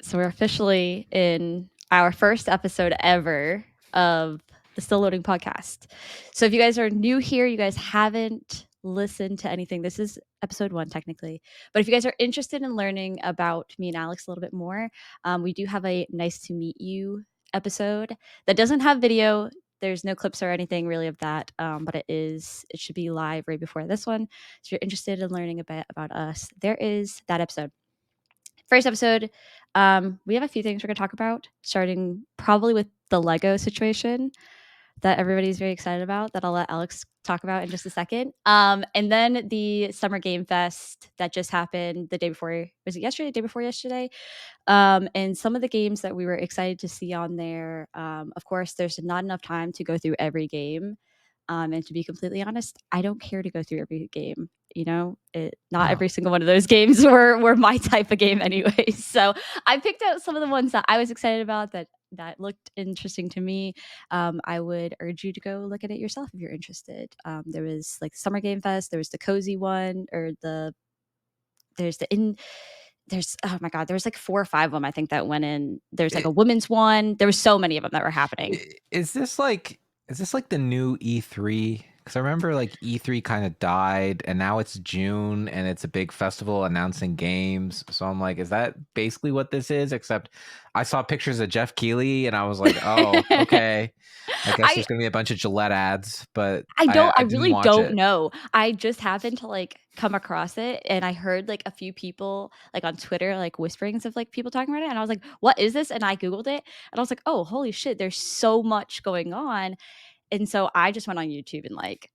So we're officially in our first episode ever of the Still Loading podcast. So if you guys are new here, you guys haven't listened to anything, this is episode 1 technically. But if you guys are interested in learning about me and Alex a little bit more, we do have a nice to meet you episode that doesn't have video. There's no clips or anything really of that, but it should be live right before this one. So if you're interested in learning a bit about us, there is that episode. First episode, we have a few things we're going to talk about, starting probably with the Lego situation that everybody's very excited about, that I'll let Alex talk about in just a second. And then the Summer Game Fest that just happened the day before, was it yesterday, the day before yesterday? And some of the games that we were excited to see on there. Of course, there's not enough time to go through every game. And to be completely honest, I don't care to go through every game. Not every single one of those games were my type of game anyway. So I picked out some of the ones that I was excited about that looked interesting to me. I would urge you to go look at it yourself if you're interested. There was like Summer Game Fest, there was the cozy one, or there's the in there's oh my god, there was like 4 or 5 of them I think that went in. There's like a women's one. There was so many of them that were happening. Is this like the new E3? Because I remember like E3 kind of died, and now it's June, and it's a big festival announcing games. So I'm like, is that basically what this is? Except I saw pictures of Jeff Keighley, and I was like, oh, okay. I guess there's gonna be a bunch of Gillette ads, but I didn't really watch don't it. know. I just happened to like come across it, and I heard like a few people like on Twitter like whisperings of like people talking about it, and I was like, what is this? And I googled it, and I was like, oh, holy shit, there's so much going on. And so I just went on YouTube and like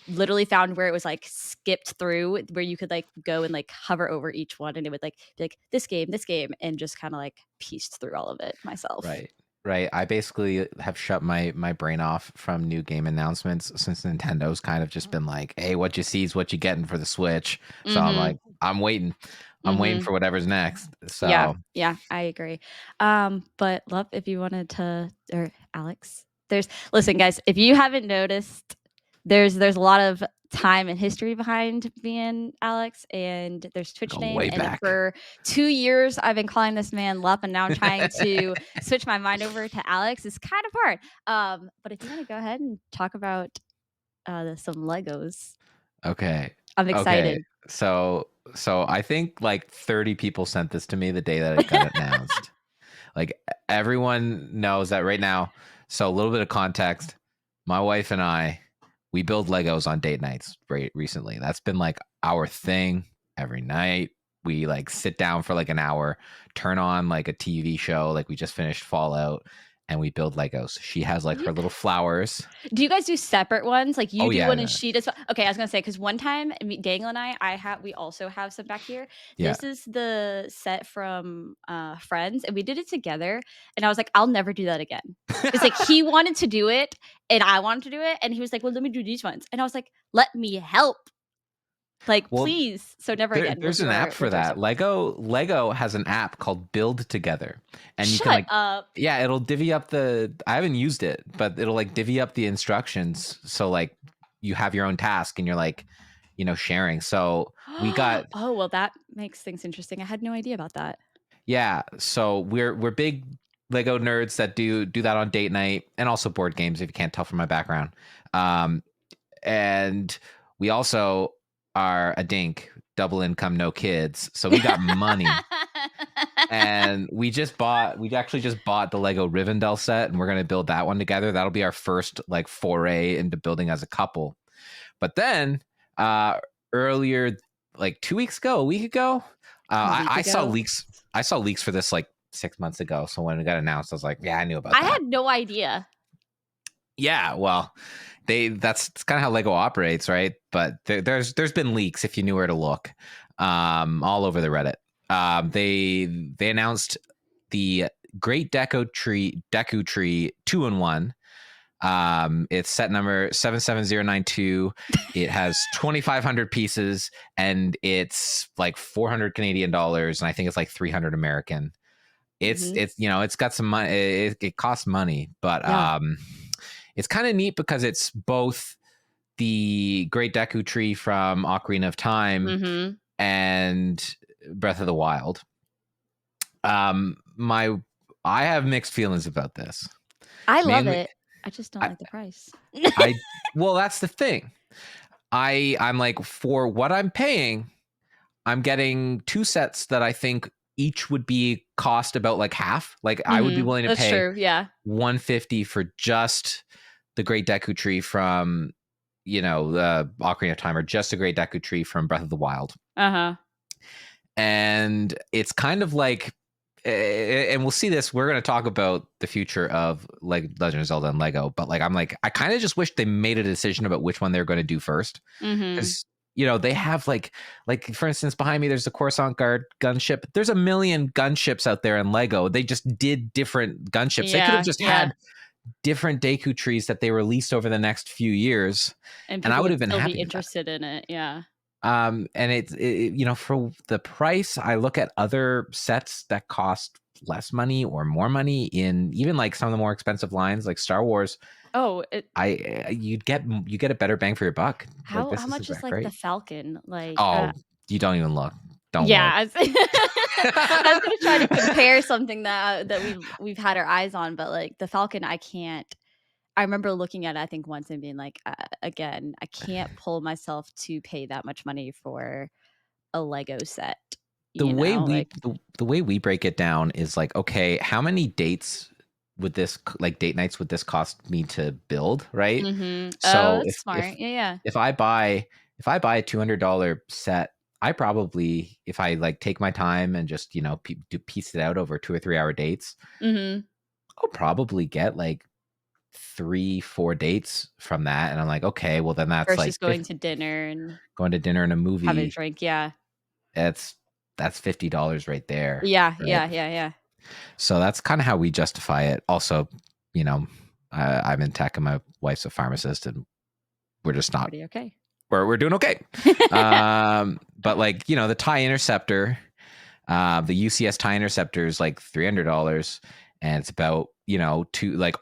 literally found where it was like skipped through, where you could like go and like hover over each one, and it would like be like this game, and just kind of like pieced through all of it myself. Right. I basically have shut my brain off from new game announcements since Nintendo's kind of just been like, hey, what you see is what you're getting for the Switch. So I'm like, I'm waiting. I'm waiting for whatever's next. So Yeah, I agree. But love, if you wanted to, or Alex, listen, guys, if you haven't noticed, there's a lot of time and history behind me and Alex, and there's Twitch go name. way And back. for 2 years, I've been calling this man Lup, and now I'm trying to switch my mind over to Alex. It's kind of hard. But if you want to go ahead and talk about some Legos, Okay. I'm excited. Okay. So I think like 30 people sent this to me the day that it got announced. Like everyone knows that right now. So a little bit of context. My wife and I, we build Legos on date nights recently. That's been like our thing every night. We like sit down for like an hour, turn on like a TV show. Like we just finished Fallout, and we build Legos. She has like her little flowers. Do you guys do separate ones? Like you do Yeah. one and she does one? Okay, I was gonna say, because one time Daniel and we also have some back here. Yeah. This is the set from Friends, and we did it together. And I was like, I'll never do that again. It's like he wanted to do it and I wanted to do it, and he was like, well, let me do these ones. And I was like, let me help. Like, Well, please. So never again. there's an app for that. stuff. Lego has an app called Build Together, and you can Shut like, up. yeah, it'll divvy up I haven't used it, but it'll like divvy up the instructions. So like you have your own task and you're like, sharing. So we got, Oh, well, that makes things interesting. I had no idea about that. yeah. So we're big Lego nerds that do that on date night, and also board games, if you can't tell from my background. And we also are a dink, double income, no kids. So we got money. And we actually just bought the Lego Rivendell set, and we're going to build that one together. That'll be our first like foray into building as a couple. But then earlier, like 2 weeks ago, a week ago, I saw leaks for this like 6 months ago. So when it got announced, I was like, yeah, I knew about that. I had no idea. Yeah, well, that's kind of how Lego operates, right? But there's been leaks, if you knew where to look, all over the Reddit. They announced the Great Deku Tree 2-in-1. It's set number 77092. It has 2,500 pieces, and it's like 400 Canadian dollars, and I think it's like 300 American. It's it's got some money. It costs money, but Yeah. it's kind of neat because it's both the Great Deku Tree from Ocarina of Time and Breath of the Wild. My I have mixed feelings about this. I love Mainly, it. I just don't I, like the price. I well, that's the thing. I'm like, for what I'm paying, I'm getting two sets that I think each would be cost about like half. Like I would be willing to That's pay true. Yeah. 150 for just the Great Deku Tree from, the Ocarina of Time, or just the Great Deku Tree from Breath of the Wild. Uh-huh. And it's kind of like, and we'll see this. We're going to talk about the future of like Legend of Zelda and Lego, but like, I'm like, I kind of just wish they made a decision about which one they're going to do first, Mhm. because they have like for instance, behind me there's the Coruscant Guard gunship. There's a million gunships out there in Lego. They just did different gunships. They could have Yeah, just yeah. had different Deku trees that they released over the next few years, And and I people would would have been still be happy with that. interested in it. Yeah. And for the price, I look at other sets that cost less money or more money in even like some of the more expensive lines, like Star Wars. Oh, it You get a better bang for your buck. Like, how this isn't much is that like the great. Falcon? Like Oh, you don't even look. Don't yeah, look. I was gonna try to compare something that we've had our eyes on, but like the Falcon, I can't. I remember looking at it, I think once and being like, again, I can't pull myself to pay that much money for a Lego set. the You way know, we like the way we break it down is like, okay, how many dates would this, like, date nights would this cost me to build, right? Oh, So that's smart. Yeah, yeah. if I buy a $200 set, I probably, if I like take my time and just piece it out over 2 or 3 hour dates, Mhm. I'll probably get like 3 4 dates from that. And I'm like, okay, well then that's Versus like going to dinner and going to dinner and a having a movie. drink. Yeah. That's $50 right there, Yeah, right? yeah, yeah, yeah. So that's kind of how we justify it. Also, you know, I'm in tech and my wife's a pharmacist, and we're just not, Pretty okay. we're doing okay. But like, the tie interceptor, the UCS tie interceptor is like $300, and it's about,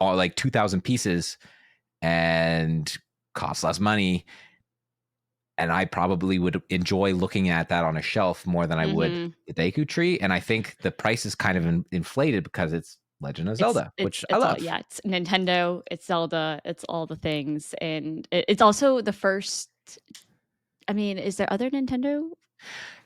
all like 2,000 pieces, and costs less money. And I probably would enjoy looking at that on a shelf more than I would Mhm. the Deku Tree. And I think the price is kind of inflated because it's Legend of It's Zelda, it's which I it's all, love. yeah, it's Nintendo, it's Zelda, it's all the things, and it's also the first. I mean, is there other Nintendo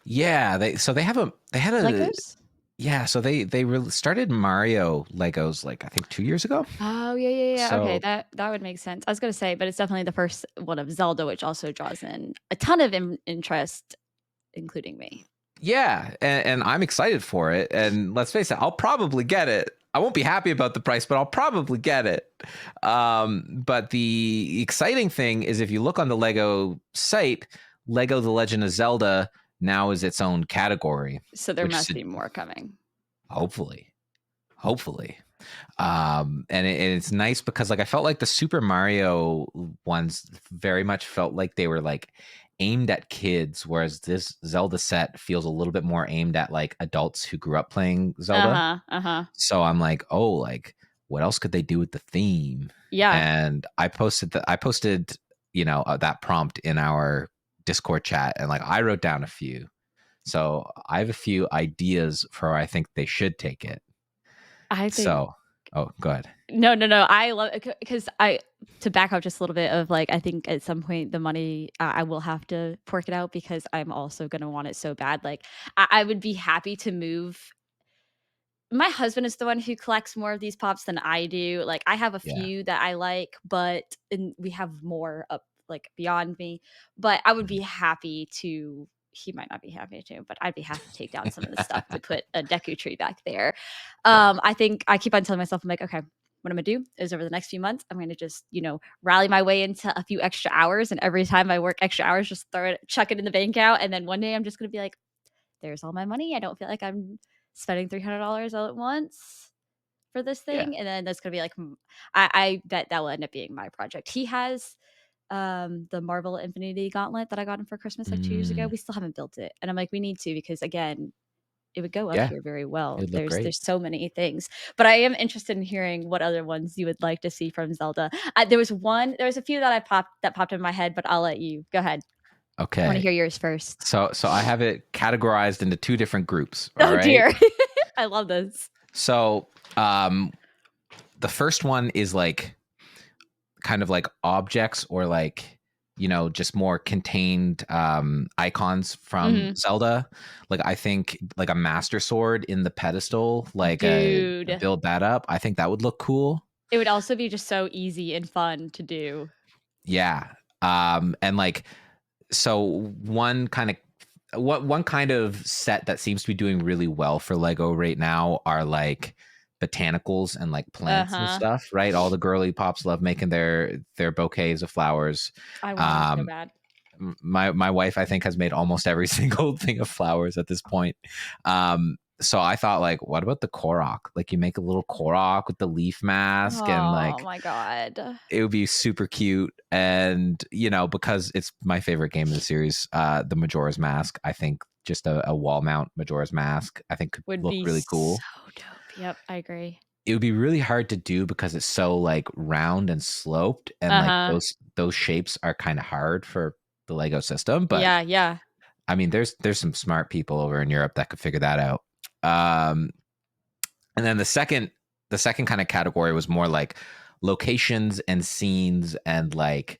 Yeah, they had a Legos? yeah. So they really started Mario Legos like, I think 2 years ago. Oh, yeah, yeah, yeah, okay, So that would make sense. I was gonna say, but it's definitely the first one of Zelda, which also draws in a ton of interest, including me. yeah, and I'm excited for it. And let's face it, I'll probably get it. I won't be happy about the price, but I'll probably get it. But the exciting thing is, if you look on the Lego site, Lego The Legend of Zelda now is its own category, So there which must be more coming. hopefully, hopefully. And it's nice because like I felt like the Super Mario ones very much felt like they were like aimed at kids, whereas this Zelda set feels a little bit more aimed at like adults who grew up playing Zelda. Uh-huh, uh-huh. So I'm like, oh, like what else could they do with the theme? Yeah. And I posted that prompt in our Discord chat, and like I wrote down a few. So I have a few ideas for where I think they should take it. I think So, oh, go ahead. no, no, no, I love it because I to back up just a little bit of, like, I think at some point the money, I will have to fork it out because I'm also gonna want it so bad, like, I would be happy to move. My husband is the one who collects more of these pops than I do. Like, I have a Yeah. few that I like, but and we have more up, like, beyond me, but I would be happy to. He might not be happy to, but I'd be happy to take down some of the stuff to put a Deku tree back there. Yeah. I think I keep on telling myself, I'm like, "Okay, what I'm gonna do is over the next few months, I'm gonna just, rally my way into a few extra hours, and every time I work extra hours, just throw it chuck it in the bank account, and then one day I'm just gonna be like, there's all my money. I don't feel like I'm spending $300 all at once for this Yeah. thing." And then that's gonna be like, I bet that will end up being my project. He has the Marvel Infinity Gauntlet that I got him for Christmas like 2 years ago. Mm, We still haven't built it. And I'm like, we need to because again, it would go up yeah, here very well. it'd look great. There's so many things. But I am interested in hearing what other ones you would like to see from Zelda. There was a few that popped in my head, but I'll let you go ahead. I want to Okay. hear yours first. So I have it categorized into two different groups. All Oh right. dear. I love this. So, um, the first one is like kind of like objects or like just more contained icons from Mhm. Zelda. Like I think like a master sword in the pedestal, like Dude. build that up. I think that would look cool. It would also be just so easy and fun to do. Yeah. And like so one kind of set that seems to be doing really well for Lego right now are like botanicals and like plants and Uh-huh. stuff, right? All the girly pops love making their bouquets of flowers. I want one so Um, bad. my wife, I think, has made almost every single thing of flowers at this point. So I thought, like, what about the Korok? Like, you make a little Korok with the leaf mask, and Oh like, my god. it would be super cute. And because it's my favorite game of the series, the Majora's Mask. I think just a wall mount Majora's Mask, I think could Would look be really so cool. dope. Yep, I agree. It would be really hard to do because it's so like round and sloped, and like Uh-huh. those shapes are kind of hard for the Lego system. But Yeah, yeah. I mean, there's some smart people over in Europe that could figure that out. Um, and then the second kind of category was more like locations and scenes and like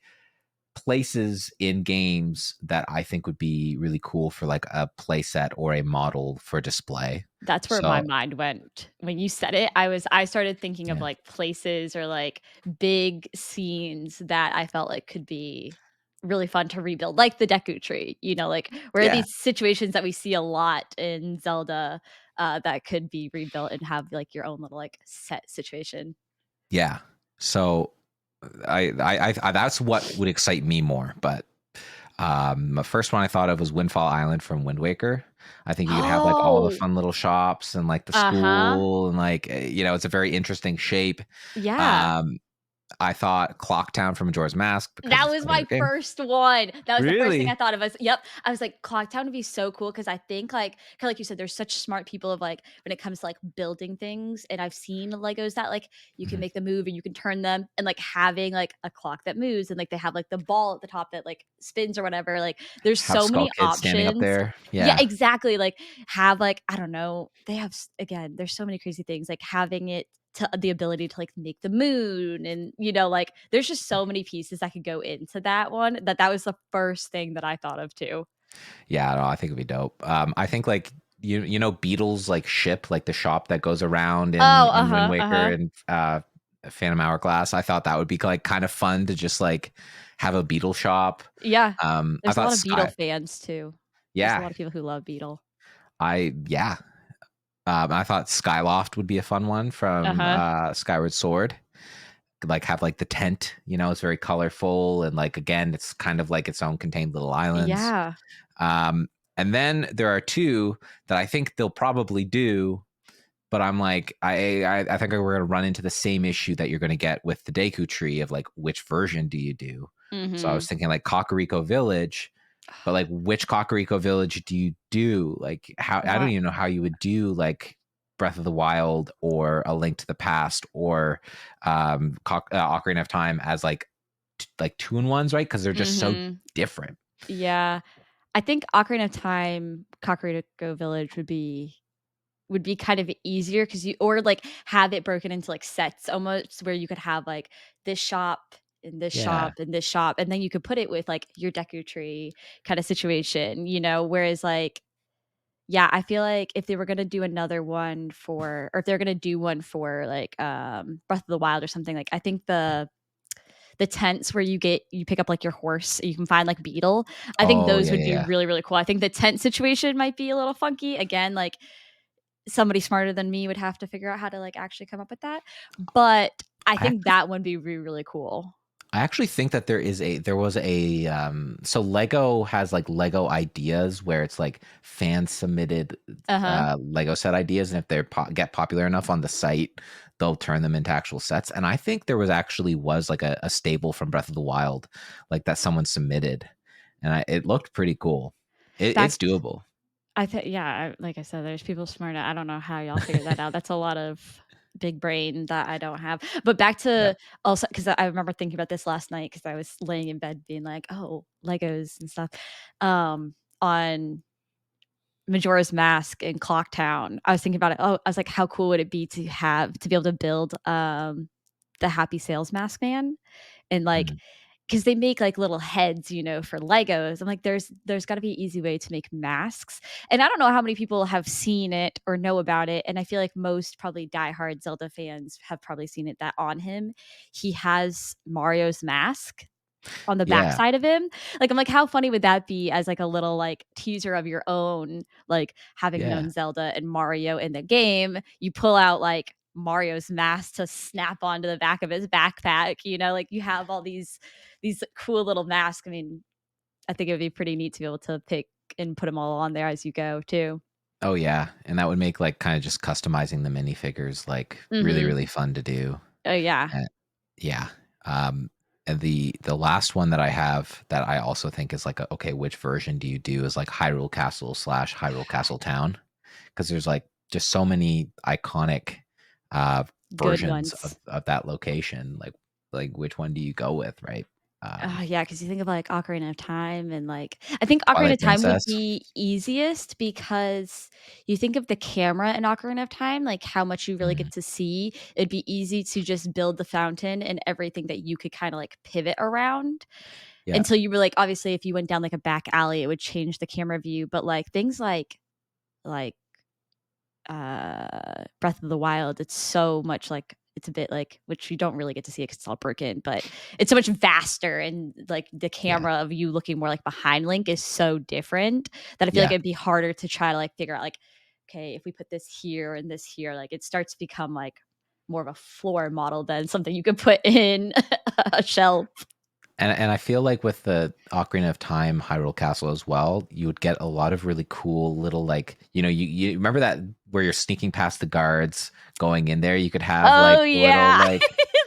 places in games that I think would be really cool for like a playset or a model for display. That's where my So mind went. When you said it, I started thinking of, yeah, like, places or, like, big scenes that I felt like could be really fun to rebuild, like the Deku Tree, like, where are yeah, these situations that we see a lot in Zelda, that could be rebuilt and have, like, your own little, like, set situation. yeah. So I that's what would excite me more. But the first one I thought of was Windfall Island from Wind Waker. I think you could have like all the Oh! fun little shops and like the Uh-huh. school and like it's a very interesting shape. Yeah. Um, I thought Clocktown from Majora's Mask because That it's was my my favorite game. first one. That was the first thing I Really? thought of. Yep. I was like, Clocktown would be so cool because I think kinda like you said, there's such smart people of like when it comes to like building things. And I've seen Legos that like you can Mhm. make them move and you can turn them and like having like a clock that moves and like they have like the ball at the top that like spins or whatever. Like there's Have so Skull many Kid standing up options. there. Yeah, Yeah. exactly. Like have like, I don't know, they have again, there's so many crazy things. Like having it to the ability to like make the moon and like there's just so many pieces that could go into that one that was the first thing that I thought of too. Yeah, no, I think it'd be dope. I think like Beatles like ship, like the shop that goes around in Oh, Wind uh-huh, Waker uh-huh. and Phantom Hourglass. I thought that would be like kind of fun to just like have a Beetle shop. Yeah. I There's a thought lot of Beetle Sky, fans too. There's a yeah, lot of people who love Beetle. yeah. I thought Skyloft would be a fun one from Uh-huh. Skyward Sword. Like have like the tent, it's very colorful and like again, it's kind of like its own contained little islands. Yeah. Um, and then there are two that I think they'll probably do, but I'm like, I think we're gonna run into the same issue that you're gonna get with the Deku Tree of like which version do you do? So I was Mhm. thinking like Kakariko Village, but like which Kakariko Village do you do? Like how I don't What even know how you would do like Breath of the Wild or A Link to the Past or Ocarina of Time as like like two in ones, right? Because they're just so Mhm. different. Yeah. I think Ocarina of Time, Kakariko Village would be kind of easier because you or, like, have it broken into, like, sets almost where you could have, like, this shop and this Yeah. shop and this shop, and then you could put it with, like, your Deku Tree kinda situation, whereas, like, yeah, I feel like if they were gonna do another one for or if they're gonna do one for, like, Breath of the Wild or something, like, I think the tents where you pick up, like, your horse, you can find, like, Beetle, I think Oh those yeah, would yeah, be yeah. really, really cool. I think the tent situation might be a little funky. Again, like, somebody smarter than me would have to figure out how to, like, actually come up with that, but I I think actually that would be really cool. I actually think that there was a so Lego has like Lego ideas where it's like fan submitted Uh-huh. Lego set ideas, and if they get popular enough on the site, they'll turn them into actual sets. And I think there was like a stable from Breath of the Wild, like that someone submitted, and it looked pretty cool. Back It's doable. I think yeah, like I said, there's people smarter. I don't know how y'all figured that out. That's a lot of big brain that I don't have. But back Yeah. to also because I remember thinking about this last night because I was laying in bed being like, "Oh, Legos and stuff," on Majora's Mask in Clocktown, I was thinking about it. Oh, I was like, how cool would it be to have to be able to build the Happy Sales Mask Man and like Mm. because they make like little heads, for Legos. I'm like, there's got to be an easy way to make masks, and I don't know how many people have seen it or know about it. And I feel like most probably diehard Zelda fans have probably seen it. That on him, he has Mario's mask on the Yeah, backside of him. Like, I'm like, how funny would that be as like a little like teaser of your own, like having yeah. known Zelda and Mario in the game, you pull out like Mario's mask to snap onto the back of his backpack, like you have all these cool little masks. I mean, I think it would be pretty neat to be able to pick and put them all on there as you go too. Oh yeah, and that would make like kind of just customizing the minifigures like really Mhm. really fun to do. Oh yeah. Uh, yeah. Um, and the last one that I have that I also think is like okay, which version do you do is like Hyrule Castle slash Hyrule Castle Town because there's like just so many iconic uh Good versions ones. of that location. Like which one do you go with, right? Yeah, because you think of, like, Ocarina of Time and, like I think Ocarina Twilight of Time would Princess. be easiest because you think of the camera in Ocarina of Time, like, how much you really Mm, get to see. It'd be easy to just build the fountain and everything that you could kinda, like, pivot around yeah. until you were, like obviously, if you went down, like, a back alley, it would change the camera view, but, like, things like Breath of the Wild, it's so much like it's a bit like which you don't really get to see it 'cause it's all broken, but it's so much vaster and like the Yeah. camera of you looking more like behind Link is so different that I feel like Yeah. it'd be harder to try to like figure out like, okay, if we put this here and this here, like it starts to become like more of a floor model than something you could put in a shelf. And I feel like with the Ocarina of Time Hyrule Castle as well, you would get a lot of really cool little like, you remember that where you're sneaking past the guards going in there, you could have like Oh, little yeah. like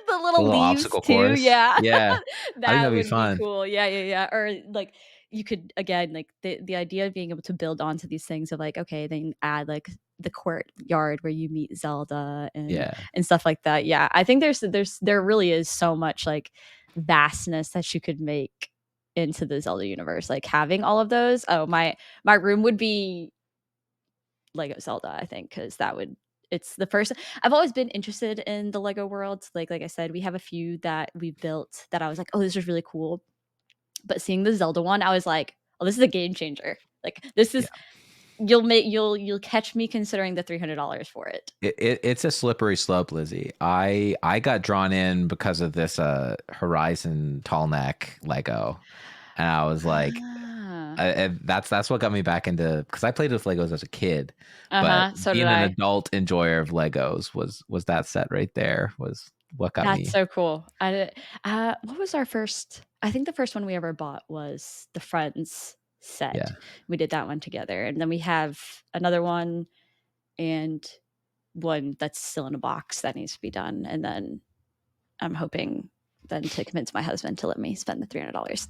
The the little little leaves obstacle too, course. yeah. Yeah. I think That that'd be would be fun. cool. Yeah, yeah, yeah. Or, like, you could again, like, the idea of being able to build onto these things of, like, okay, then add, like, the courtyard where you meet Zelda Yeah. and stuff like that. Yeah, I think there really is so much, like, vastness that you could make into the Zelda universe. Like, having all of those my room would be Lego Zelda, I think, because that would it's the first I've always been interested in the Lego world. Like I said, we have a few that we built that I was like, "Oh, this is really cool." But seeing the Zelda one, I was like, "Oh, this is a game changer." Like, this Yeah. is you'll catch me considering the $300 for it. It's a slippery slope, Lizzie. I got drawn in because of this Horizon tall neck Lego. And I was like, Ah. and that's what got me back into because I played with Legos as a kid, but Uh-huh, so did being an I. adult enjoyer of Legos was that set right there was what got That's me. so cool. What was our first I think the first one we ever bought was the Friends set. Yeah. We did that one together, and then we have another one and one that's still in a box that needs to be done, and then I'm hoping then to convince my husband to let me spend the $300.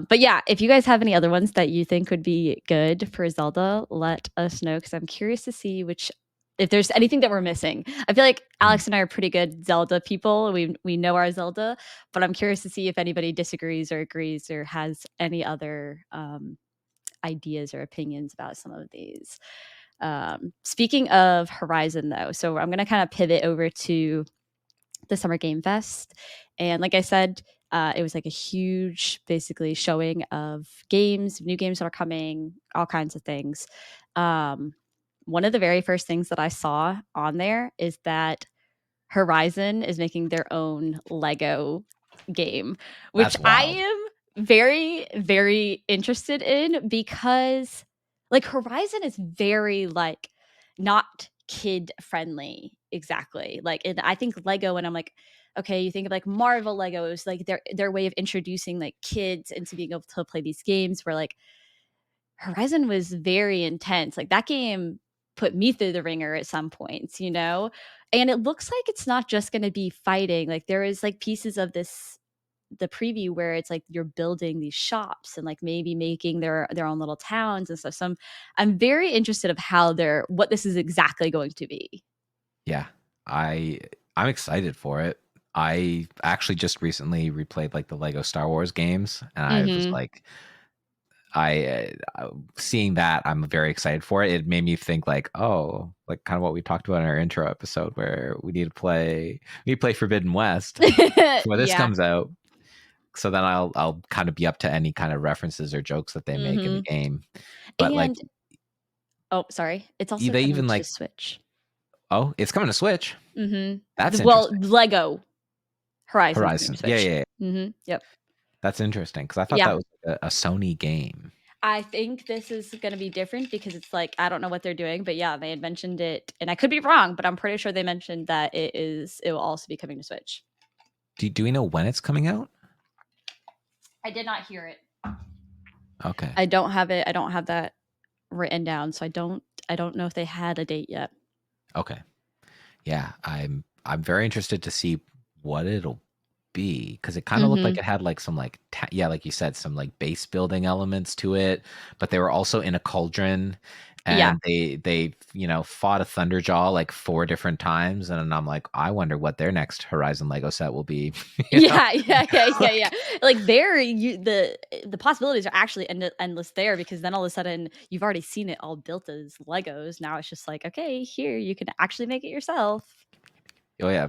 But yeah, if you guys have any other ones that you think would be good for Zelda, let us know because I'm curious to see which if there's anything that we're missing. I feel like Mm. Alex and I are pretty good Zelda people. We know our Zelda, but I'm curious to see if anybody disagrees or agrees or has any other ideas or opinions about some of these. Speaking of Horizon, though, so I'm going to kind of pivot over to the Summer Game Fest. And like I said, it was like a huge, basically, showing of games, new games that are coming, all kinds of things. Um, One of the very first things that I saw on there is that Horizon is making their own Lego game, which That's I wild. am very, very interested in because like Horizon is very like not kid friendly exactly. Like and I think Lego and I'm like, okay, you think of like Marvel Legos, like their way of introducing like kids into being able to play these games where like Horizon was very intense. Like that game put me through the ringer at some points. And it looks like it's not just going to be fighting. Like there is like pieces of this the preview where it's like you're building these shops and like maybe making their own little towns and stuff. So I'm very interested of how they're what this is exactly going to be. Yeah. I I'm excited for it. I actually just recently replayed like the Lego Star Wars games and I was Mhm. like seeing that, I'm very excited for it. It made me think like, oh, like kind of what we talked about in our intro episode, where we need to play Forbidden West before this Yeah. comes out. So then I'll kind of be up to any kind of references or jokes that they make in the game. But like, And oh, sorry. It's also they coming even to like, Switch. oh, it's coming to Switch. That's Well, interesting. Lego Horizon's coming to Horizon, yeah, Switch. yeah, yeah. Yep. That's interesting because I thought Yeah. that was a Sony game. I think this is going to be different because it's like I don't know what they're doing, but yeah, they had mentioned it, and I could be wrong, but I'm pretty sure they mentioned that it will also be coming to Switch. Do we know when it's coming out? I did not hear it. Okay. I don't have it. I don't have that written down, so I don't know if they had a date yet. Okay. Yeah, I'm very interested to see what it'll be because it kind of looked like it had like some like yeah, like you said, some like base building elements to it, but they were also in a cauldron, Yeah. and they fought a Thunderjaw like 4 different times, and I'm like, I wonder what their next Horizon Lego set will be. Yeah. Like the possibilities are actually endless there because then all of a sudden you've already seen it all built as Legos. Now it's just like, okay, here you can actually make it yourself. Oh yeah,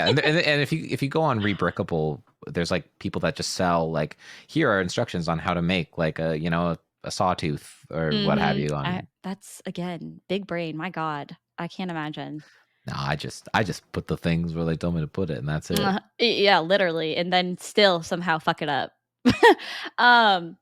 and if you go on Rebrickable, there's like people that just sell like, here are instructions on how to make like a sawtooth or what have you on. That's again big brain. My God, I can't imagine. No, I just put the things where they told me to put it, and that's it. Yeah, literally, and then still somehow fuck it up. um,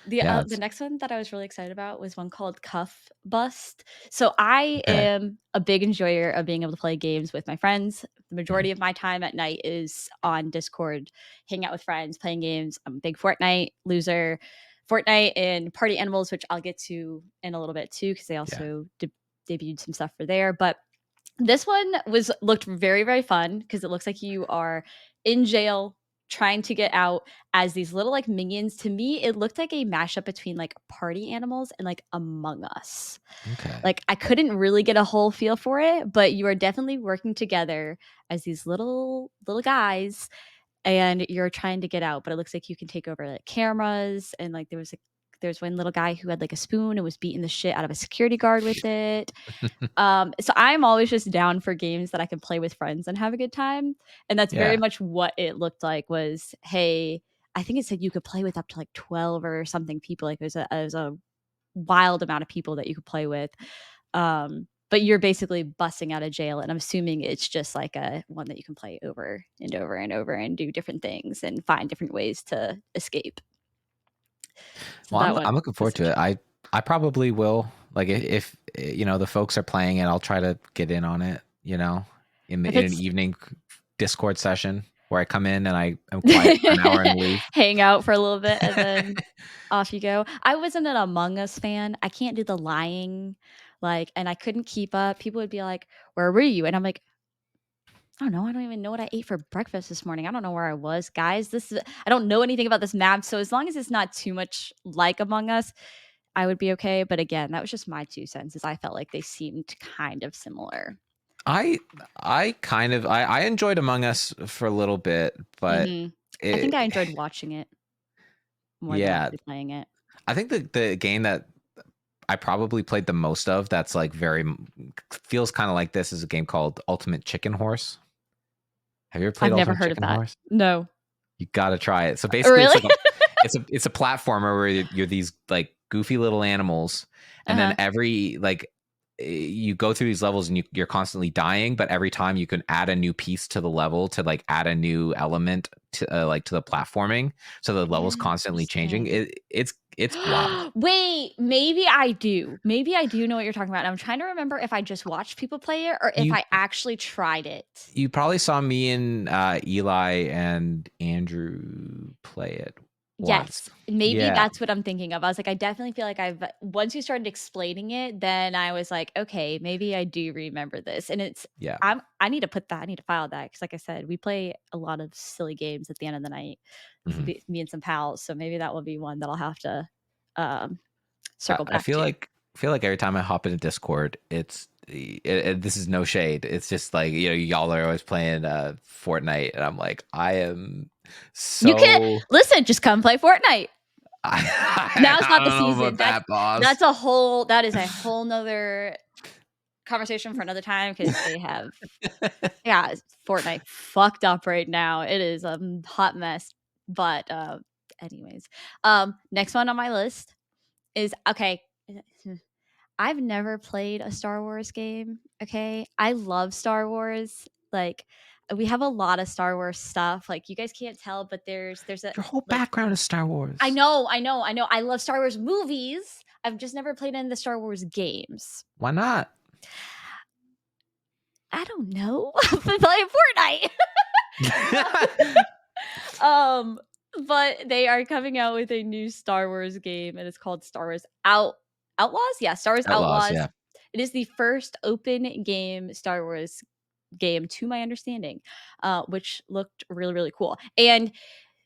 Yeah, the it's next one that I was really excited about was one called Cuff Bust. So I okay. am a big enjoyer of being able to play games with my friends. The Mhm. majority of my time at night is on Discord, hanging out with friends, playing games. I'm a big Fortnite loser. Fortnite and Party Animals, which I'll get to in a little bit too, because they Yeah. also debuted some stuff for there. But this one looked very, very fun because it looks like you are in jail trying to get out as these little like minions. To me, it looked like a mashup between like Party Animals and like Among Us. Okay. Like I couldn't really get a whole feel for it, but you are definitely working together as these little guys and you're trying to get out, but it looks like you can take over like cameras and like there's one little guy who had like a spoon and was beating the shit out of a security guard with it. So I'm always just down for games that I can play with friends and have a good time. And that's very Yeah. much what it looked like was, hey, I think it said you could play with up to like 12 or something people. Like there's a wild amount of people that you could play with. But you're basically busting out of jail. And I'm assuming it's just like a one that you can play over and over and over and do different things and find different ways to escape. So Well, that one I'm looking was forward to it. interesting. I probably will, like, if the folks are playing it, I'll try to get in on it. If In an it's evening Discord session where I come in and I am quiet for an hour and leave. hang out for a little bit and then off you go. I wasn't an Among Us fan. I can't do the lying, like, and I couldn't keep up. People would be like, "Where were you?" And I'm like, "I don't know. I don't even know what I ate for breakfast this morning. I don't know where I was, guys. I don't know anything about this map. So as long as it's not too much like Among Us, I would be okay." But again, that was just my 2 cents. As I felt like they seemed kind of similar. I enjoyed Among Us for a little bit, but hmm I think it I enjoyed watching it more than yeah, actually playing it. I think the game that I probably played the most of that's like feels kind of like this is a game called Ultimate Chicken Horse. Have you ever played I've never Ultimate heard of Chicken that. Horse? No. You gotta try it. So basically, Really? it's a platformer where you're these like goofy little animals, and then Uh-huh. every like you go through these levels and you're constantly dying, but every time you can add a new piece to the level to like add a new element to like to the platforming, so the level's constantly changing. Interesting. It's wild. Wait, maybe I do. Maybe I do know what you're talking about. And I'm trying to remember if I just watched people play it or if You I actually tried it. you probably saw me and Eli and Andrew play it once. Yes, maybe Yeah, that's what I'm thinking of. I was like, I definitely feel like I've once you started explaining it, then I was like, okay, maybe I do remember this. And yeah. I need to put that, I need to file that because like I said, we play a lot of silly games at the end of the night. Mhm. Me and some pals. So maybe that will be one that I'll have to um I circle I back feel to. like every time I hop into Discord, this is no shade. It's just like y'all are always playing Fortnite, and I'm like, I am You can't so listen, just come play Fortnite. Now's I not the don't know season. about that, boss. That is a whole nother conversation for another time because they have yeah, Fortnite fucked up right now. It is a hot mess. But anyways, next one on my list is okay. I've never played a Star Wars game. Okay, I love Star Wars. Like we have a lot of Star Wars stuff. Like you guys can't tell, but there's a Your whole like background is Star I Wars. know, I know, I know. I love Star Wars movies. I've just never played any of the Star Wars games. Why not? I don't know. I've been playing Fortnite. um, but they are coming out with a new Star Wars game, and it's called Star Wars Outlaws. Yeah, Star Wars Outlaws, Outlaws. yeah. It is the first open game Star Wars game, to my understanding, which looked really really cool. And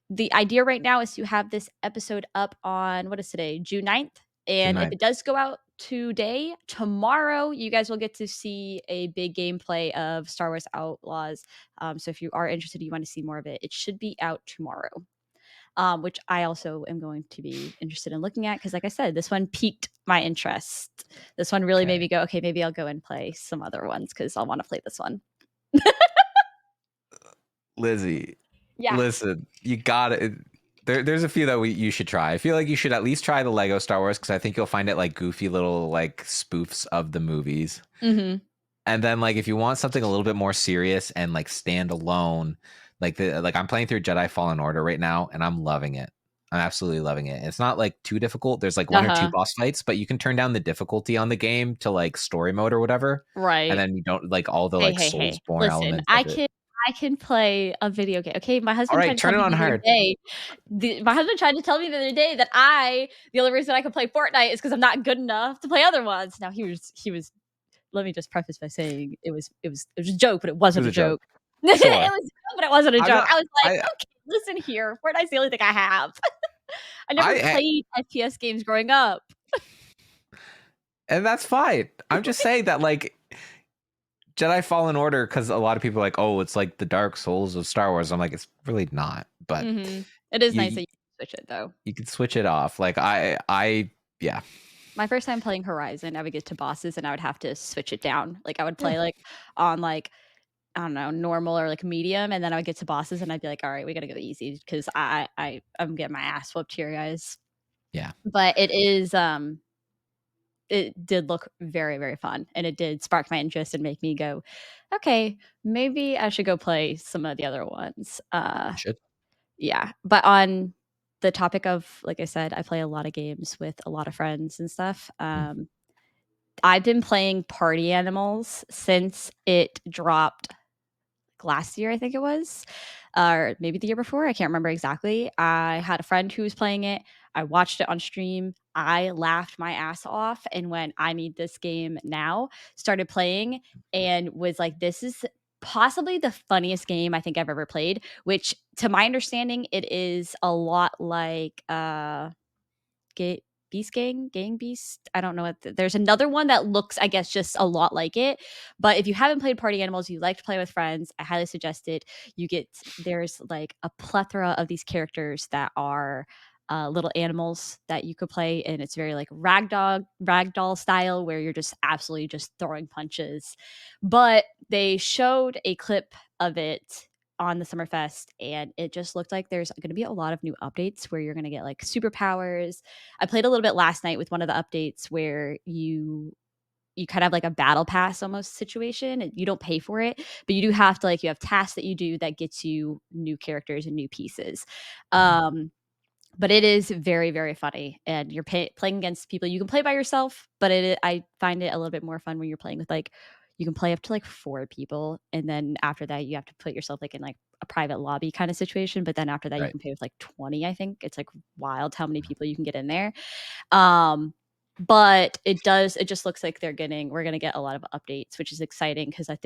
the idea right now is to have this episode up on what is today, June 9th. June And if 9th. it does go out today, tomorrow, you guys will get to see a big gameplay of Star Wars Outlaws. So if you are interested, you want to see more of it, it should be out tomorrow. Which I also am going to be interested in looking at because, like I said, this one piqued my interest. This one really made Okay. me go, okay, maybe I'll go and play some other ones because I'll want to play this one. Lizzy, Yeah. listen, you got it. There's a few that you should try. I feel like you should at least try the Lego Star Wars because I think you'll find it like goofy little like spoofs of the movies. Hmm. And then like if you want something a little bit more serious and like stand alone, like I'm playing through Jedi Fallen Order right now and I'm loving it. I'm absolutely loving it. It's not like too difficult. There's like one or two Uh-huh. boss fights, but you can turn down the difficulty on the game to like story mode or whatever. And Right. then you don't like all the Hey, like hey, hey. Soulsborne Listen, elements of it. I can play a video game. Okay, my All husband tried right, to tell turn it me on the other hard. day my husband tried to tell me the other day that the only reason I could play Fortnite is because 'cause I'm not good enough to play other ones. Now he was let me just preface by saying it was a joke, but it It was wasn't a a joke. joke. It was Sure. a joke, but it wasn't a I'm joke. not I was like, I "Okay, listen here, Fortnite's the only thing I have." I never I played FPS games growing up. and that's fine. I'm just saying that like Jedi Fallen Order, because a lot of people are like, oh, it's like the Dark Souls of Star Wars. I'm like, it's really not. But Mhm. It is nice you that you switch it though. you can switch it off. Like yeah, My first time playing Horizon, I would get to bosses and I would have to switch it down. Like I would yeah, play like on like I don't know, normal or like medium, and then I would get to bosses and I'd be like, all right, we gotta go easy because I'm getting my ass whooped here, guys. yeah. But it did look very, very fun and it did spark my interest and make me go, okay, maybe I should go play some of the other ones. You should. Yeah. But on the topic of, like I said, I play a lot of games with a lot of friends and stuff. Mm. I've been playing Party Animals since it dropped last year, I think it was, or maybe the year before. I can't remember exactly. I had a friend who was playing it. I watched it on stream. I laughed my ass off and went, I need this game now. Started playing and was like, this is possibly the funniest game I think I've ever played, which to my understanding, it is a lot like Beast Gang Beast. I don't know what there's another one that looks, I guess, just a lot like it. But if you haven't played Party Animals, you like to play with friends, I highly suggest it. You get there's like a plethora of these characters that are little animals that you could play, and it's very like ragdoll style where you're just absolutely just throwing punches. But they showed a clip of it on the Summerfest, and it just looked like there's going to be a lot of new updates where you're going to get like superpowers. I played a little bit last night with one of the updates where you kind of have like a battle pass almost situation. You don't pay for it, but you do have to like you have tasks that you do that gets you new characters and new pieces. Mhm. Um, but it is very, very funny, and you're playing against people. You can play by yourself, but I find it a little bit more fun when you're playing with like you can play up to like 4 people, and then after that, you have to put yourself like in like a private lobby kind of situation. But then after that, you Right. can play with like 20. I think it's like wild how many people you can get in there. Um, but it just looks like we're gonna get a lot of updates, which is exciting because I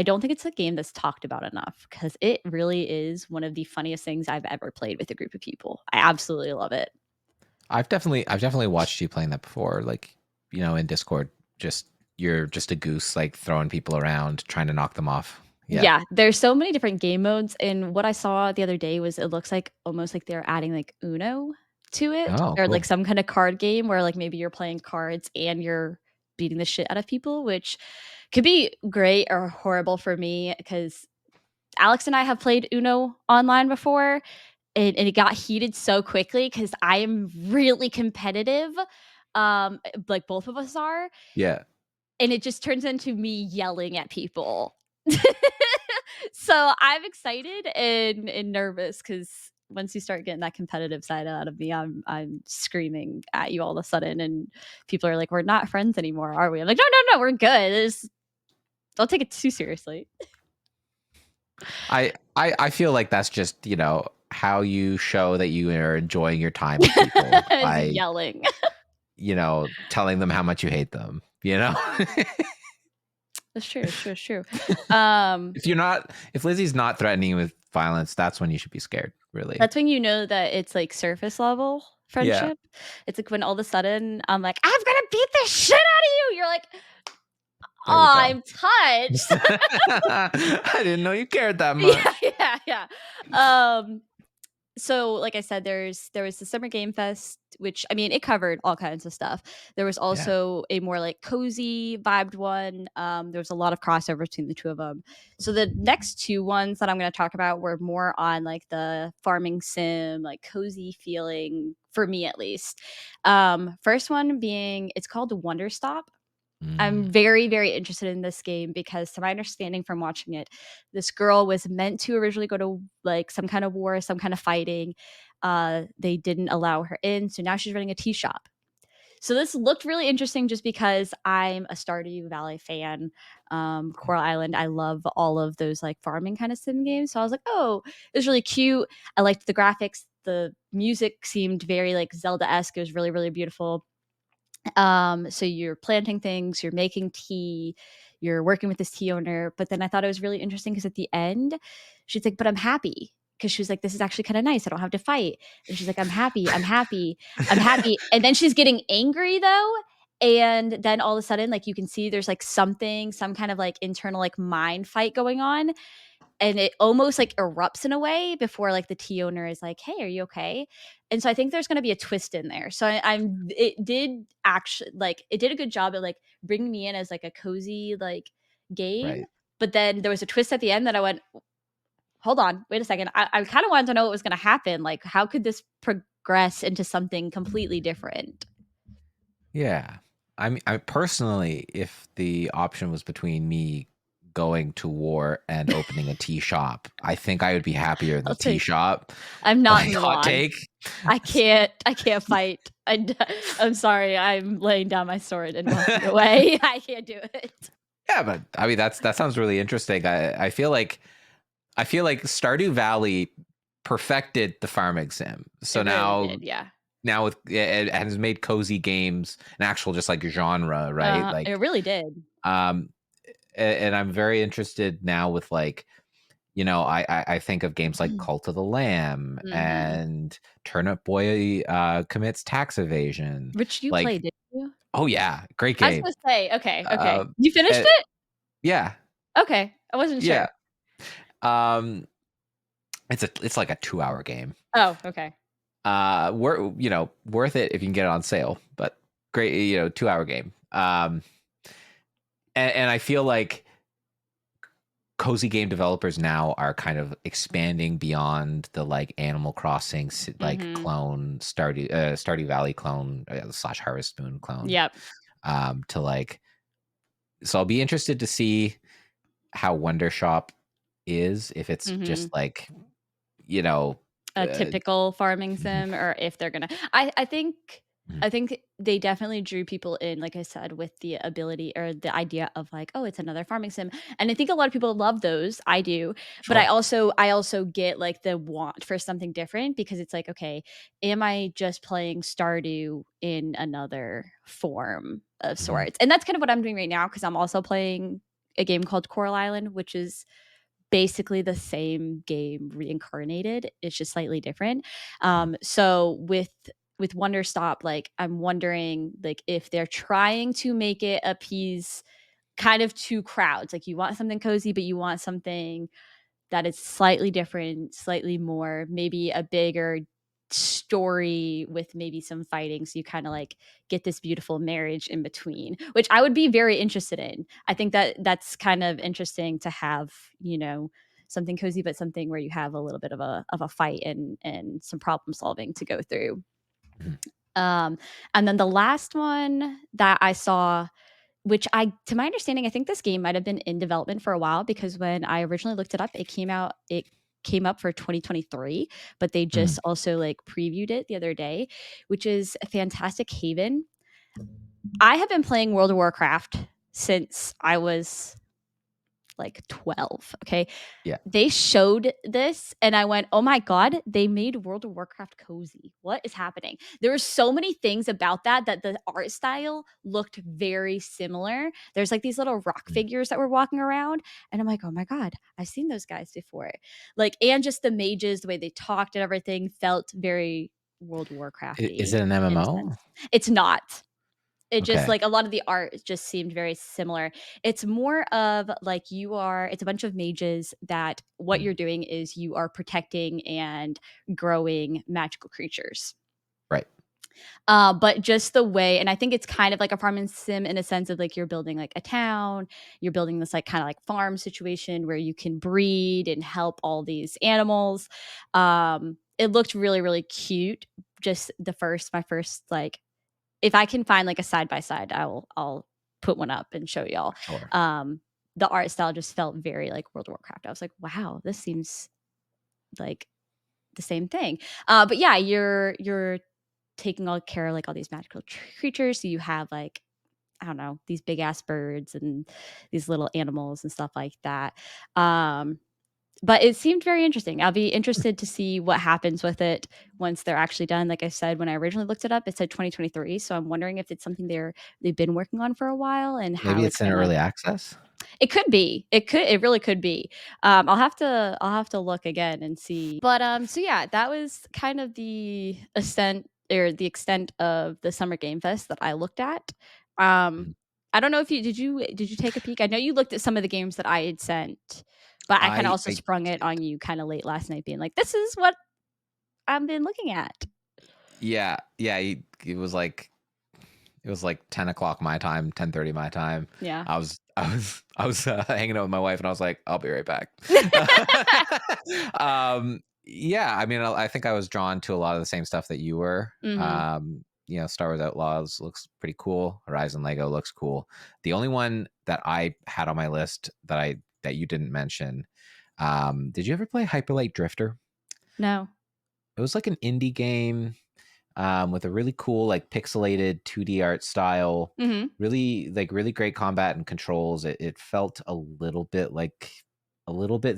don't think it's a game that's talked about enough because it really is one of the funniest things I've ever played with a group of people. I absolutely love it. I've definitely watched you playing that before. Like in Discord, just you're just a goose, like throwing people around, trying to knock them off. Yeah. Yeah, there's so many different game modes, and what I saw the other day was it looks like almost like they're adding like Uno to it, Oh, or like cool. some kind of card game where like maybe you're playing cards and you're beating the shit out of people, which could be great or horrible for me because Alex and I have played Uno online before, and it got heated so quickly because I am really competitive, like both of us are, Yeah. and it just turns into me yelling at people. So I'm excited and nervous because once you start getting that competitive side out of me, I'm screaming at you all of a sudden, and people are like, "We're not friends anymore, are we?" I'm like, "No, no, no, we're good. Don't take it too seriously." I feel like that's just, how you show that you are enjoying your time with people Is by, yelling. telling them how much you hate them, you know? That's true. It's true. It's true. Um, If Lizzie's not threatening you with violence, that's when you should be scared, really. that's when you know that it's like surface level Yeah. friendship. It's like when all of a sudden I'm like, I'm gonna beat the shit out of you. You're like, There we oh, go. I'm touched. I didn't know you cared that Yeah, much. yeah, yeah. Um, so like I said, there was the Summer Game Fest, which I mean, it covered all kinds of stuff. There was Yeah. also a more like cozy vibed one. There was a lot of crossover between the two of them. So the next two ones that I'm going to talk about were more on like the farming sim, like cozy feeling for me at least. First one being it's called Wonder Stop. I'm Mm, very, very interested in this game because, to my understanding from watching it, this girl was meant to originally go to like some kind of war, some kind of fighting. They didn't allow her in, so now she's running a tea shop. So this looked really interesting just because I'm a Stardew Valley fan. Coral Island, I love all of those like farming kind of sim games. So I was like, oh, it was really cute. I liked the graphics. The music seemed very like Zelda esque. It was really, really beautiful. So you're planting things, you're making tea, you're working with this tea owner. But then I thought it was really interesting because at the end, she's like, but I'm happy. Because she was like, this is actually kind of nice. I don't have to fight. And she's like, I'm happy, I'm happy, I'm happy. And then she's getting angry though. And then all of a sudden, like you can see there's like something, some kind of like internal like mind fight going on, and it almost like erupts in a way before like the tea owner is like, hey, are you okay? And so I think there's going to be a twist in there. So I'm it did actually like it did a good job of like bringing me in as like a cozy like game, right. but then there was a twist at the end that I went, hold on, wait a second, I kind of wanted to know what was going to happen, like how could this progress into something completely different. Yeah. I mean, I personally, if the option was between me going to war and opening a tea shop, I think I would be happier in the I'll tea take shop. I'm not Like hot Mulan. take. I can't fight. I'm sorry. I'm laying down my sword and walking away. I can't do it. Yeah, but I mean that sounds really interesting. I feel like Stardew Valley perfected the farming sim. So It really now did. Yeah. now with it has made cozy games an actual just like genre, right? It Like really did. um and I'm very interested now with like, I think of games like Cult of the Lamb Mhm. and Turnip Boy commits tax evasion. Which you Like, played, didn't you? oh yeah, great I was game. gonna say, okay, okay. Um You finished uh, it? yeah, Okay. I wasn't yeah. sure. Um it's like a 2-hour game. Oh, okay. Worth it if you can get it on sale, but great, 2-hour game. And I feel like cozy game developers now are kind of expanding beyond the like Animal Crossing like Mhm. clone Stardew Valley clone slash Harvest Moon clone, Yep. to like. So I'll be interested to see how Wonder Shop is, if it's Mhm. just like, you know A uh, typical farming sim, or if they're gonna I think they definitely drew people in, like I said, with the ability or the idea of like, oh, it's another farming sim. And I think a lot of people love those. I do. But sure. I also get like the want for something different because it's like, okay, am I just playing Stardew in another form of Mhm. sorts? And that's kind of what I'm doing right now because I'm also playing a game called Coral Island, which is basically the same game reincarnated. It's just slightly different. So with Wonder Stop, like I'm wondering like if they're trying to make it appease kind of two crowds. Like you want something cozy, but you want something that is slightly different, slightly more, maybe a bigger story with maybe some fighting, so you kind of like get this beautiful marriage in between, which I would be very interested in. I think that that's kind of interesting to have, you know, something cozy, but something where you have a little bit of a fight and some problem solving to go through. Mhm. Um, and then the last one that I saw, which I to my understanding, I think this game might have been in development for a while, because when I originally looked it up, it came up for 2023, but they Mhm. just also like previewed it the other day, which is a Fantastic Haven. I have been playing World of Warcraft since I was like 12. Okay. Yeah. They showed this and I went, "Oh my god, they made World of Warcraft cozy. What is happening?" There were so many things about that the art style looked very similar. There's like these little rock Mhm. figures that were walking around and I'm like, "Oh my god, I've seen those guys before." Like, and just the mages, the way they talked and everything felt very World of Is Warcrafty it an in a MMO? sense. It's not. It just Okay. like a lot of the art just seemed very similar. It's more of like it's a bunch of mages that what Mhm. you're doing is you are protecting and growing magical creatures. Right. But just the way, and I think it's kind of like a farm and sim in a sense of like you're building like a town, you're building this like kind of like farm situation where you can breed and help all these animals. It looked really, really cute. Just my first like if I can find like a side by side, I'll put one up and show y'all. Sure. Um, the art style just felt very like World of Warcraft. I was like, wow, this seems like the same thing. But yeah, you're taking all care of like all these magical creatures. So you have like I don't know these big ass birds and these little animals and stuff like that. Um, but it seemed very interesting. I'll be interested to see what happens with it once they're actually done. Like I said, when I originally looked it up, it said 2023. So I'm wondering if it's something they've been working on for a while and how Maybe it's it's in gonna early access. it could be. It really could be. I'll have to look again and see. But so yeah, that was kind of the extent of the Summer Game Fest that I looked at. Um Mhm. I don't know if you did you take a peek? I know you looked at some of the games that I had sent, but I kind of also I sprung it did. on you kind of late last night being like, this is what I've been looking at. Yeah, yeah. It was like 10 o'clock my time, 10:30 my time. Yeah. I was hanging out with my wife, and I was like, "I'll be right back." Yeah, I mean, I think I was drawn to a lot of the same stuff that you were. Mhm. Star Wars Outlaws looks pretty cool. Horizon Lego looks cool. The only one that I had on my list that you didn't mention, did you ever play Hyperlight Drifter? No. It was like an indie game with a really cool, like pixelated 2D art style. Mhm. Really great combat and controls. It felt a little bit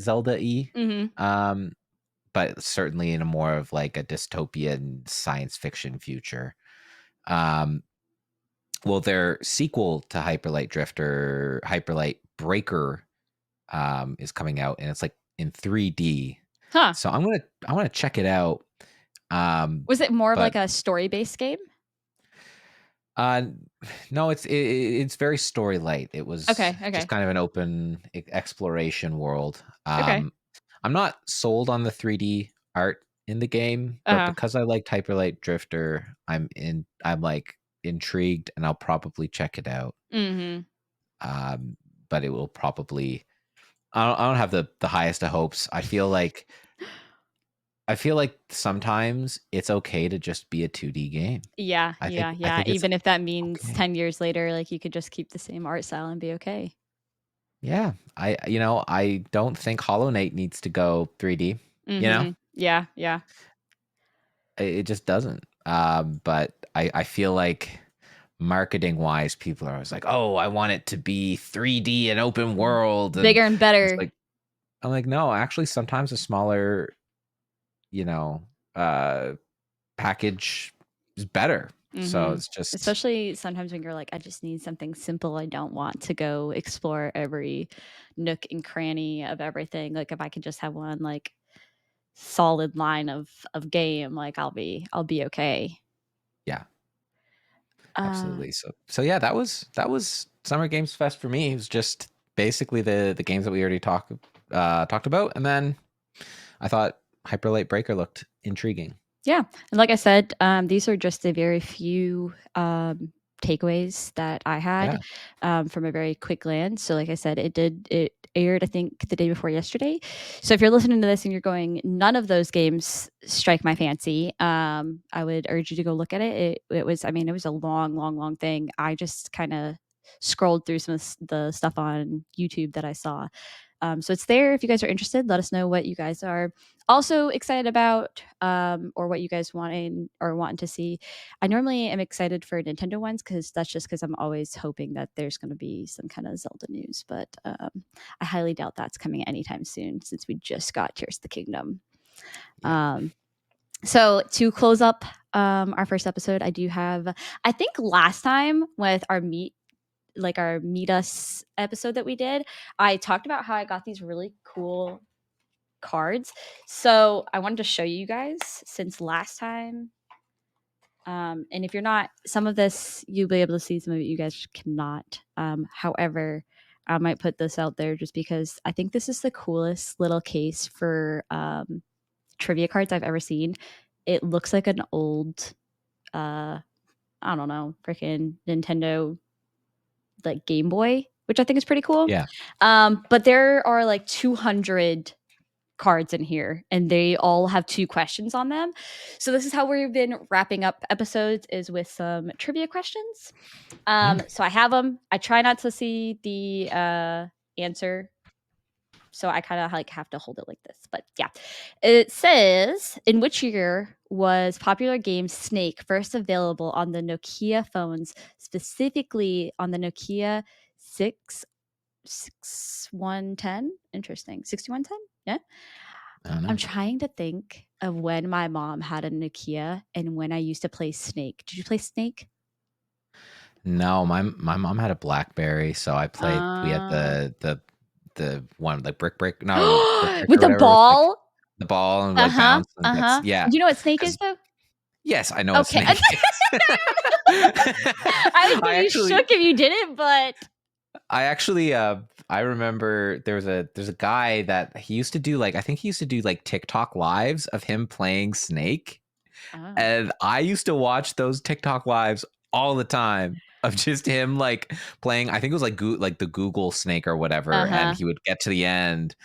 Zelda-y, Mhm. um, but certainly in a more of like a dystopian science fiction future. Um, well, their sequel to Hyperlight Drifter, Hyperlight Breaker, is coming out, and it's like in 3D. Huh. So I want to check it out. Um, Was it more of but like a story-based game? Uh, no, it's very story light. It was Okay, just okay. kind of an open exploration world. Okay. I'm not sold on the 3D art in the game, but Uh-huh. because I liked Hyperlight Drifter, I'm like intrigued, and I'll probably check it out. Mhm. Um, but it will probably I don't have the highest of hopes. I feel like sometimes it's okay to just be a 2D game. Yeah, I think yeah, I yeah. think it's Even if that means okay. 10 years later, like, you could just keep the same art style and be okay. Yeah, I don't think Hollow Knight needs to go 3D, you know? Mhm. Yeah, yeah. It just doesn't. But I feel like marketing-wise, people are always like, "Oh, I want it to be 3D and open world," and Bigger and it's better. like I'm like, "No, actually, sometimes a smaller, you know, uh, package is better." So Mhm. it's just Especially sometimes when you're like, "I just need something simple. I don't want to go explore every nook and cranny of everything." Like, if I could just have one, like, solid line of game, like, I'll be okay. yeah. Uh, Absolutely. So yeah, that was Summer Games Fest for me. It was just basically the games that we already talked about, and then I thought Hyperlight Breaker looked intriguing. Yeah, and like I said, these are just a very few takeaways that I Yeah. had from a very quick glance. So, like I said, it aired I think the day before yesterday. So, if you're listening to this and you're going, none of those games strike my fancy, I would urge you to go look at it. It was, I mean, it was a long, long, long thing. I just kind of scrolled through some of the stuff on YouTube that I saw. So it's there if you guys are interested. Let us know what you guys are also excited about, or what you guys wanting to see. I normally am excited for Nintendo ones because that's just because I'm always hoping that there's going to be some kind of Zelda news. But I highly doubt that's coming anytime soon since we just got Tears of the Kingdom. Yeah. Um, so to close up our first episode, I do have. I think last time with our meet us episode that we did, I talked about how I got these really cool cards. So I wanted to show you guys since last time. And if you're not, some of this you'll be able to see, some of it you guys cannot. However, I might put this out there just because I think this is the coolest little case for trivia cards I've ever seen. It looks like an old, I don't know, freaking Nintendo like Game Boy, which I think is pretty cool. Yeah. But there are like 200 cards in here and they all have two questions on them. So this is how we've been wrapping up episodes, is with some trivia questions. Mm. So I have them. I try not to see the answer. So I kind of like have to hold it like this. But yeah. It says, in which year was popular game Snake first available on the Nokia phones, specifically on the Nokia 6110? Interesting. 6110? Yeah. I don't I'm know. trying to think of when my mom had a Nokia and when I used to play Snake. Did you play Snake? No, my mom had a BlackBerry, so I played. We had Uh, the one like brick, no brick with or the whatever with like ball? the ball and like Uh-huh. bounce and that's Uh-huh. yeah. Do you know what Snake is Because though? yes, I know what Okay. snake is. I was I gonna be actually shook if you didn't, but I actually I remember there's a guy that he used to do like I think he used to do like TikTok lives of him playing Snake. oh. And I used to watch those TikTok lives all the time of just him like playing. I think it was like like the Google Snake or whatever, and Uh-huh. he would get to the end,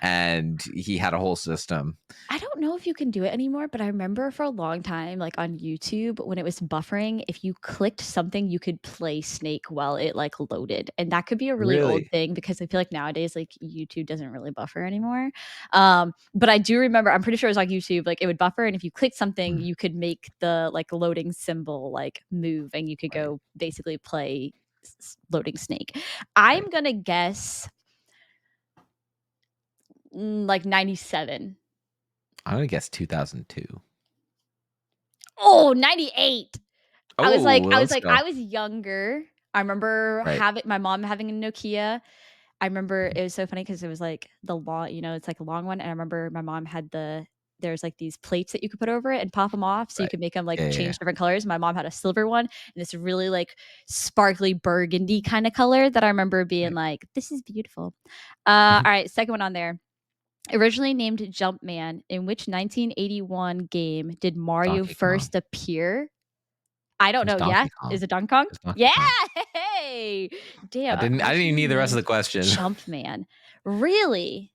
and he had a whole system. I don't know if you can do it anymore, but I remember for a long time, like on YouTube, when it was buffering, if you clicked something, you could play Snake while it like loaded. And that could be a really old Really? thing because I feel like nowadays, like YouTube doesn't really buffer anymore. But I do remember, I'm pretty sure it was on YouTube, like it would buffer. And if you clicked something, Mm, you could make the like loading symbol like move and you could right, go basically play loading Snake. right. I'm going to guess like 97. I'm gonna guess 2002. Oh, 98. Oh, I was let's like, go. I was younger. I remember Right. having my mom having a Nokia. I remember it was so funny because it was like the long, it's like a long one. And I remember my mom had there's like these plates that you could put over it and pop them off so you Right. could make them like Yeah. Yeah. Yeah. change different colors. My mom had a silver one and this really like sparkly burgundy kind of color that I remember being Right. like, this is beautiful. All right, second one on there. Originally named Jumpman, in which 1981 game did Mario Donkey Kong. first appear? I don't It was know. Yeah? Donkey Kong. Is it Donkey Kong? It was Donkey Yeah! Kong. Hey! Damn, I didn't even originally need the rest of the named question. Jumpman. Really?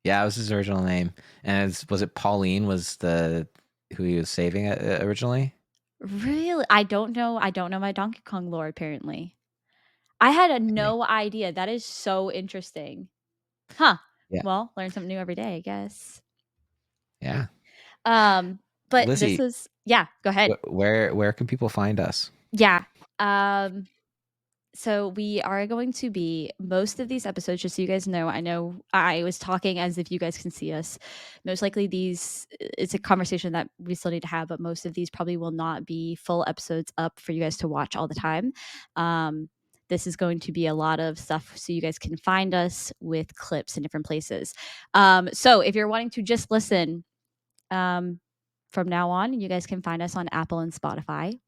Yeah, it was his original name. And was it Pauline was the who he was saving originally? Really? I don't know my Donkey Kong lore, apparently. I had a Hey. no idea. That is so interesting. Huh. Yeah. Well, learn something new every day, I guess. Yeah. Um, but this Lizzy, is yeah, go ahead. where can people find us? Yeah. Um, so we are going to be most of these episodes, just so you guys know. I know I was talking as if you guys can see us. Most likely these it's a conversation that we still need to have, but most of these probably will not be full episodes up for you guys to watch all the time. This is going to be a lot of stuff so you guys can find us with clips in different places. So if you're wanting to just listen, um, from now on, you guys can find us on Apple and Spotify.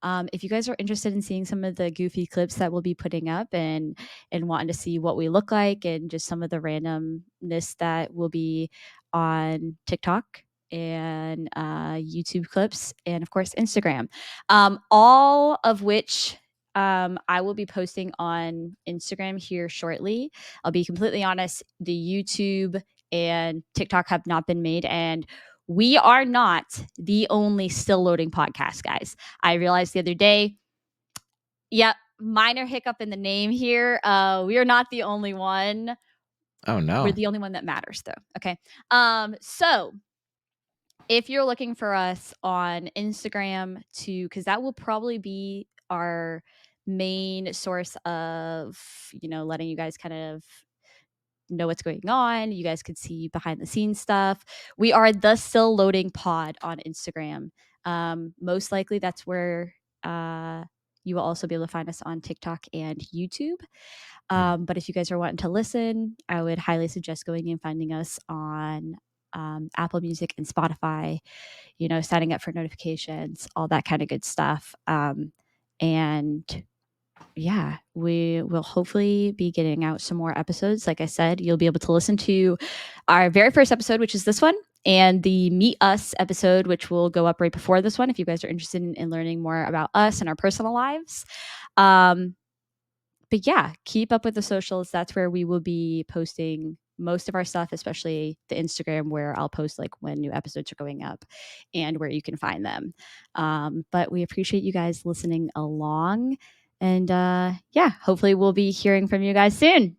If you guys are interested in seeing some of the goofy clips that we'll be putting up and wanting to see what we look like and just some of the randomness that will be on TikTok, and YouTube clips, and of course, Instagram. All of which I will be posting on Instagram here shortly. I'll be completely honest, the YouTube and TikTok have not been made, and we are not the only still loading podcast, guys. I realized the other day, yep, minor hiccup in the name here. We are not the only one. Oh We're no. the only one that matters, though. Okay. So if you're looking for us on Instagram too, because that will probably be our main source of, letting you guys kind of know what's going on. You guys could see behind the scenes stuff. We are the Still Loading Pod on Instagram. Most likely that's where you will also be able to find us on TikTok and YouTube. But if you guys are wanting to listen, I would highly suggest going and finding us on Apple Music and Spotify, signing up for notifications, all that kind of good stuff. And yeah, we will hopefully be getting out some more episodes. Like I said, you'll be able to listen to our very first episode, which is this one, and the Meet Us episode, which will go up right before this one if you guys are interested in learning more about us and our personal lives. But yeah, keep up with the socials. That's where we will be posting most of our stuff, especially the Instagram, where I'll post like when new episodes are going up and where you can find them. But we appreciate you guys listening along. And yeah, hopefully we'll be hearing from you guys soon.